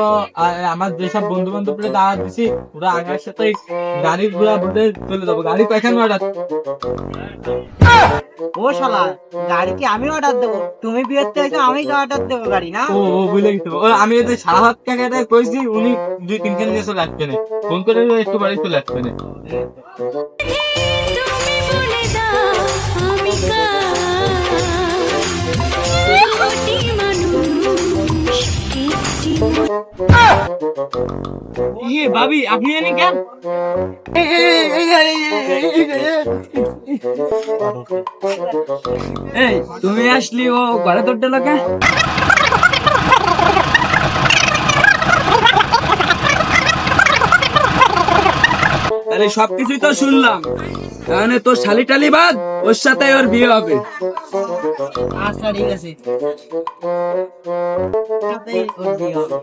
তো আমার যেসব বন্ধু বান্ধবরা দাওয়াত দিছি ওরা আগের সাথে গাড়ির ঘোড়া ধরে চলে যাবো। গাড়ি কয়খানে অর্ডার? ও শালা, গাড়ি কি আমি অর্ডার দেবো? তুমি বিয়েতে এসে আমি অর্ডার দেবো গাড়ি না? ও ও বুঝলে গেছি। ও আমি এতে সারা হাত কাকাটা কইছি, উনি 2-3 খান নিয়ে চলে আসবে না, ফোন করে একটু বাড়ি চলে আসবে না। ইয়ে ভাবি, আপনি জানি কেন? এই তুমি আসলি ও ঘরে তোর লোকে? আরে সবকিছুই তো শুনলাম, তাহলে তোর শালি টালি বাদ, ওর সাথে ওর বিয়ে হবে। আচ্ছা ঠিক আছে, সাথেই ওর বিয়ে হবে।